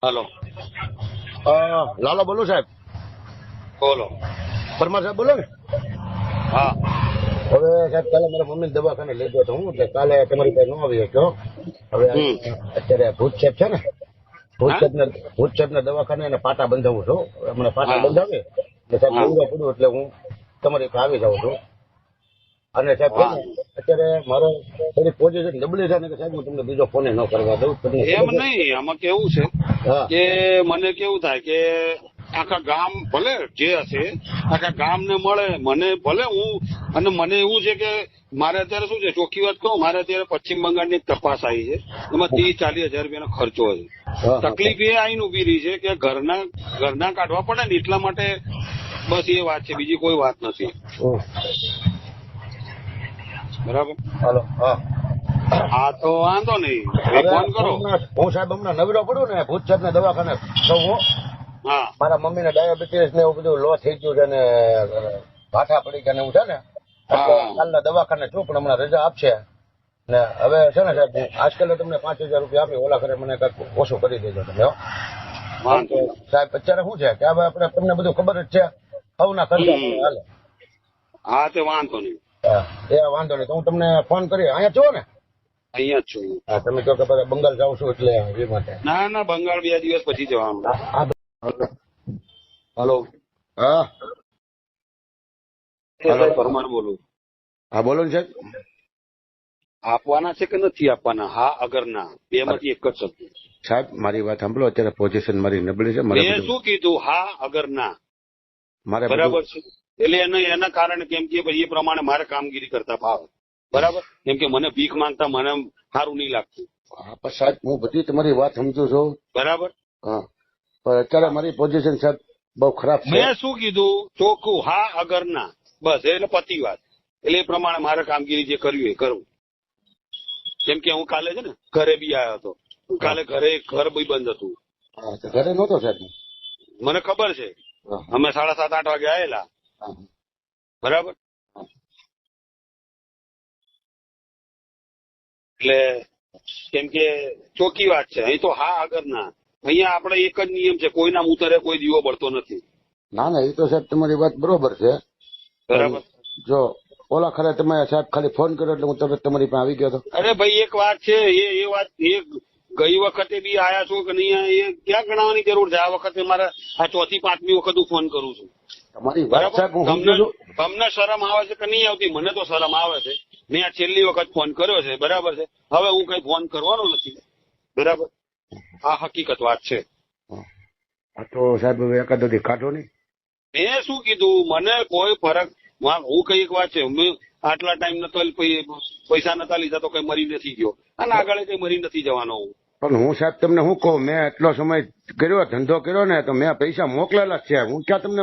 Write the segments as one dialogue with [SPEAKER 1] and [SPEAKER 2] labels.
[SPEAKER 1] હાલો.
[SPEAKER 2] લાલો બોલું સાહેબ.
[SPEAKER 1] બોલો.
[SPEAKER 2] પરમાર સાહેબ બોલો ને.
[SPEAKER 1] હા.
[SPEAKER 2] હવે સાહેબ કાલે મારા મમ્મી દવાખાને લઈ ગયો હતો હું એટલે કાલે તમારી પાસે ન આવી શક્યો. હવે અત્યારે ભૂત સાહેબ છે ને, ભૂત સાહેબ ના દવાખાને એને પાટા બંધાવું છું. હમણાં પાટા
[SPEAKER 1] હા.
[SPEAKER 2] બંધાવી એટલે સાહેબ પૂરો પડ્યું એટલે હું તમારી પાસે આવી જાઉં છું. અને સાહેબ છે ને, અત્યારે મારો થોડી પોઝિશન નબળી છે ને કે સાહેબ હું તમને બીજો ફોન ન કરવા દઉં.
[SPEAKER 1] એમ નહીં, આમાં કેવું છે
[SPEAKER 2] હા
[SPEAKER 1] કે મને કેવું થાય કે આખા ગામ ભલે જે હશે આખા ગામ ને મળે, મને ભલે હું, અને મને એવું છે કે મારે અત્યારે શું છે, ચોખ્ખી વાત કહું, મારે અત્યારે પશ્ચિમ બંગાળની એક તપાસ આવી છે, એમાં 30-40 હજાર રૂપિયાનો ખર્ચો છે. તકલીફ એ આઈને ઉભી રહી છે કે ઘરના કાઢવા પડે ને એટલા માટે, બસ એ વાત છે, બીજી કોઈ વાત નથી. બરાબર.
[SPEAKER 2] હાલો. હા
[SPEAKER 1] હા તો વાંધો નહીં, ફોન કરો.
[SPEAKER 2] હું સાહેબ હમણાં નવરો પડું ને ભૂત સાહેબ ને દવાખાને તો હું
[SPEAKER 1] હા.
[SPEAKER 2] મારા મમ્મી ને ડાયાબિટીસ ને એવું બધું લો થઈ ગયું છે ને ભાઠા પડી ગયા ને એવું છે ને, કાલના દવાખાને છું પણ હમણાં રજા આપશે ને. હવે છે ને સાહેબ આજકાલ તમને 5,000 રૂપિયા આપી, ઓલા ઘરે મને કઈક ઓછું કરી દેજો તમે. સાહેબ અત્યારે શું છે કે હવે આપણે તમને બધું ખબર જ છે, સૌના ખર્ચા હાલે.
[SPEAKER 1] હા તે વાંધો નહીં.
[SPEAKER 2] એ વાંધો નહીં, તો હું તમને ફોન કરી. અહીંયા છો ને?
[SPEAKER 1] અહીંયા જ છું.
[SPEAKER 2] હા, તમે કહો કે બંગાળ જાવ છું એટલે એ માટે.
[SPEAKER 1] ના ના, બંગાળ 2 દિવસ પછી જવાનું.
[SPEAKER 2] હલો. હા
[SPEAKER 1] પરમાર બોલું.
[SPEAKER 2] હા બોલો ને સાહેબ.
[SPEAKER 1] આપવાના છે કે નથી આપવાના? હા અગર ના, બે માંથી એક જ શબ્દ.
[SPEAKER 2] સાહેબ મારી વાત સાંભળો, અત્યારે પોઝિશન મારી નબળી છે.
[SPEAKER 1] મેં શું કીધું? હા અગર ના,
[SPEAKER 2] મારે
[SPEAKER 1] બરાબર છે. એટલે એના કારણે કેમ કે ભાઈ એ પ્રમાણે મારે કામગીરી કરતા ભાવે, બરાબર. કેમ કે મને ભીખ માંગતા મને સારું નહીં લાગતું.
[SPEAKER 2] હા પણ સાહેબ હું બધી તમારી વાત સમજુ છું,
[SPEAKER 1] બરાબર.
[SPEAKER 2] હા પણ અત્યારે મારી પોઝિશન સાહેબ બહુ ખરાબ છે.
[SPEAKER 1] મેં શું કીધું? ચોખ્ખું હા અગર ના, બસ એટલે પતી વાત. એટલે એ પ્રમાણે મારે કામગીરી જે કરવી એ કરવું. કેમ કે હું કાલે છે ને ઘરે બી આવ્યો હતો. કાલે ઘર બી બંધ હતું.
[SPEAKER 2] ઘરે નહોતો સાહેબ.
[SPEAKER 1] મને ખબર છે, અમે 7:30-8 વાગે આવેલા, બરાબર. એટલે કેમ કે ચોખ્ખી વાત છે, અહીં તો હા અગર ના. અહીંયા આપણે એક જ નિયમ છે, કોઈના ઉતરે કોઈ દીવો બળતો નથી.
[SPEAKER 2] ના ના, એ તો સાહેબ તમારી વાત બરોબર છે,
[SPEAKER 1] બરાબર.
[SPEAKER 2] જો ઓલા ખરે તમે સાહેબ ખાલી ફોન કર્યો એટલે હું તરત તમારી પાસે આવી ગયો હતો.
[SPEAKER 1] અરે ભાઈ એક વાત છે, એ વાત ગઈ વખતે બી આયા છો કે નહીં, એ ક્યાં ગણાવવાની જરૂર છે? આ વખતે મારે આ 4મી-5મી વખત હું ફોન કરું છું.
[SPEAKER 2] તમારી વાત સાહેબ હું સમજુ છું.
[SPEAKER 1] તમને શરમ આવે છે કે નહીં આવતી? મને તો શરમ આવે છે. મેં આ છેલ્લી વખત ફોન કર્યો છે, બરાબર છે. હવે હું કઈ ફોન કરવાનો નથી, બરાબર. આ હકીકત વાત છે.
[SPEAKER 2] આ તો સાહેબ હવે એકાદો દી કાઢો નહીં.
[SPEAKER 1] મેં શું કીધું? મને કોઈ ફરક, હું કઈ એક વાત છે, મેં આટલા ટાઈમ નતો પૈસા નતા લીધા તો કઈ મરી નથી ગયો, અને આગળ કઈ મરી નથી જવાનો હું.
[SPEAKER 2] પણ હું સાહેબ તમને શું કહું, મેં એટલો સમય કર્યો, ધંધો કર્યો ને, તો મેં પૈસા મોકલેલા છે. હું ક્યાં તમને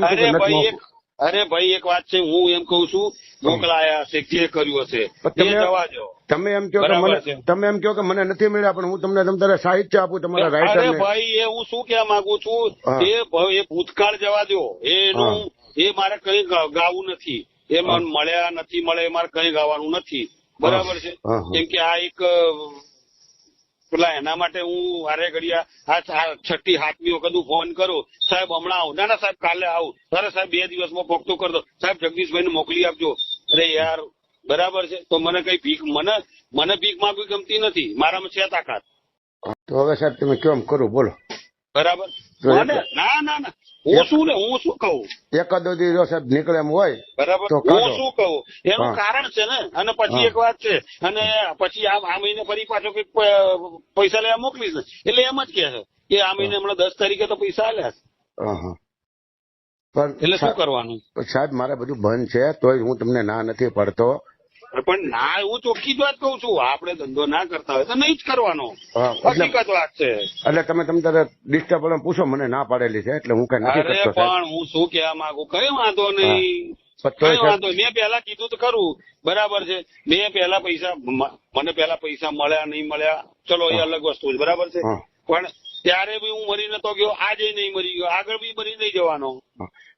[SPEAKER 1] અરે ભાઈ એક વાત છે, હું એમ કઉ છું, મોકલાયા હશે, જે કર્યું હશે જવા દો.
[SPEAKER 2] તમે એમ કહો કે મને નથી મળ્યા, પણ હું તમને તમારે સાહિત્ય આપું તમારા રાઇટર.
[SPEAKER 1] અરે ભાઈ એ હું શું કહેવા માંગુ છું, એ ભૂતકાળ જવા દો. એ મારે કઈ ગાવું નથી. એ મને મળ્યા નથી મળે એ મારે કઈ ગાવાનું નથી, બરાબર છે. કેમ કે આ એક પેલા એના માટે હું વારે ઘડિયા આ 6મી-7મી વખત હું ફોન કરું, સાહેબ હમણાં આવું. ના સાહેબ કાલે આવું. અરે સાહેબ 2 દિવસમાં પોખતો કરી દો. સાહેબ જગદીશભાઈને મોકલી આપજો. અરે યાર, બરાબર છે. તો મને કઈ ભીખ, મને ભીખ માંગવી ગમતી નથી. મારામાં છે તાકાત.
[SPEAKER 2] તો હવે સાહેબ તમે કેમ કરું બોલો?
[SPEAKER 1] બરાબર. ના હું શું કહું?
[SPEAKER 2] એકાદો દી સાહેબ નીકળે એમ હોય,
[SPEAKER 1] બરાબર. હું શું કહું એનું કારણ છે ને. અને પછી એક વાત છે, અને પછી આ મહિને ફરી પાછો કઈક પૈસા લેવા મોકલીશ ને, એટલે એમ જ કે છે કે આ મહિને હમણાં 10 તારીખે તો પૈસા આલ્યા છે. એટલે શું કરવાનું?
[SPEAKER 2] સાહેબ મારે બધું બંધ છે, તોય હું તમને ના નથી પડતો.
[SPEAKER 1] પણ ના, હું ચોખ્ખી જ વાત કઉ છું, આપણે ધંધો ના કરતા હોય તો નહીં જ કરવાનો. હકીકત વાત છે.
[SPEAKER 2] એટલે તમે તારે ડિસ્ટર્બ પૂછો, મને ના પાડેલી છે એટલે હું કઈ નથી કરતો.
[SPEAKER 1] પણ હું શું કહેવા માંગુ, કઈ વાંધો નહીં, કઈ વાંધો. મેં પેલા કીધું તો ખરું, બરાબર છે. મેં પેલા મને પેલા પૈસા મળ્યા નહીં મળ્યા, ચલો એ અલગ વસ્તુ છે, બરાબર છે. પણ ત્યારે બી હું મરી નતો ગયો, આજે નહીં મરી ગયો, આગળ બી મરી નહીં જવાનો.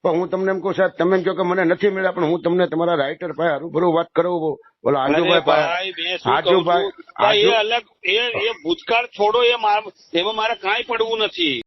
[SPEAKER 2] પણ હું તમને એમ કહું સાહેબ, તમે એમ કહો કે મને નથી મળ્યા, પણ હું તમને તમારા રાઇટર પાસે હરૂભરૂ વાત કરાવું. બોલો
[SPEAKER 1] આજુભાઈ એ અલગ, એ ભૂતકાળ છોડો, એમાં મારે કાંઈ પડવું નથી.